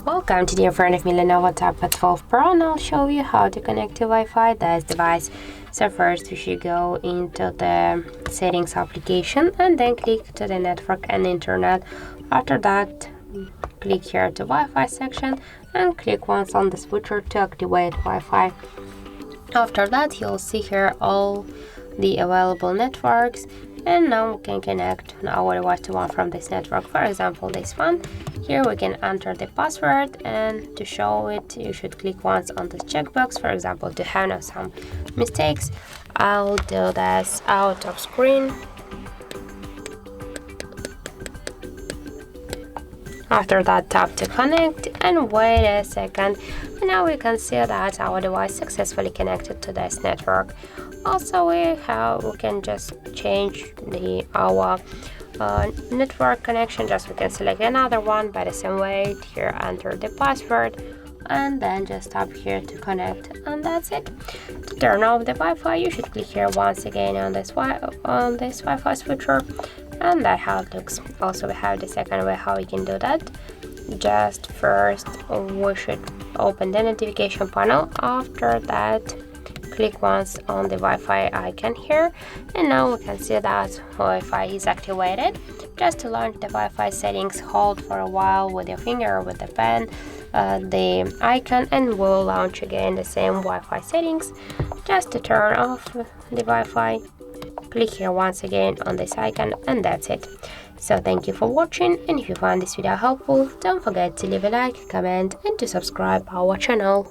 Welcome, today in front of me LENOVO Tab P12 Pro, and I'll show you how to connect to Wi-Fi this device. So first we should go into the settings application and then click to the network and internet. After that, click here to Wi-Fi section and click once on the switcher to activate Wi-Fi. After that, you'll see here all the available networks, and now we can connect our device to one from this network. For example, this one. Here we can enter the password, and to show it you should click once on this checkbox, for example, to have some mistakes. I'll do this out of screen. After that, tap to connect and wait a second, and now we can see that our device successfully connected to this network. Also, we can just change our network connection. Just we can select another one by the same way. Here, enter the password and then just tap here to connect, and that's it. To turn off the Wi-Fi, you should click here once again on this Wi-Fi switcher, and that's how it looks. Also, we have the second way how we can do that. Just first we should open the notification panel. After that, click once on the Wi-Fi icon here, and now we can see that Wi-Fi is activated. Just to launch the Wi-Fi settings, hold for a while with your finger or with the pen the icon, and we'll launch again the same Wi-Fi settings. Just to turn off the Wi-Fi, click here once again on this icon, and that's it. So thank you for watching, and if you found this video helpful, don't forget to leave a like, comment and to subscribe our channel.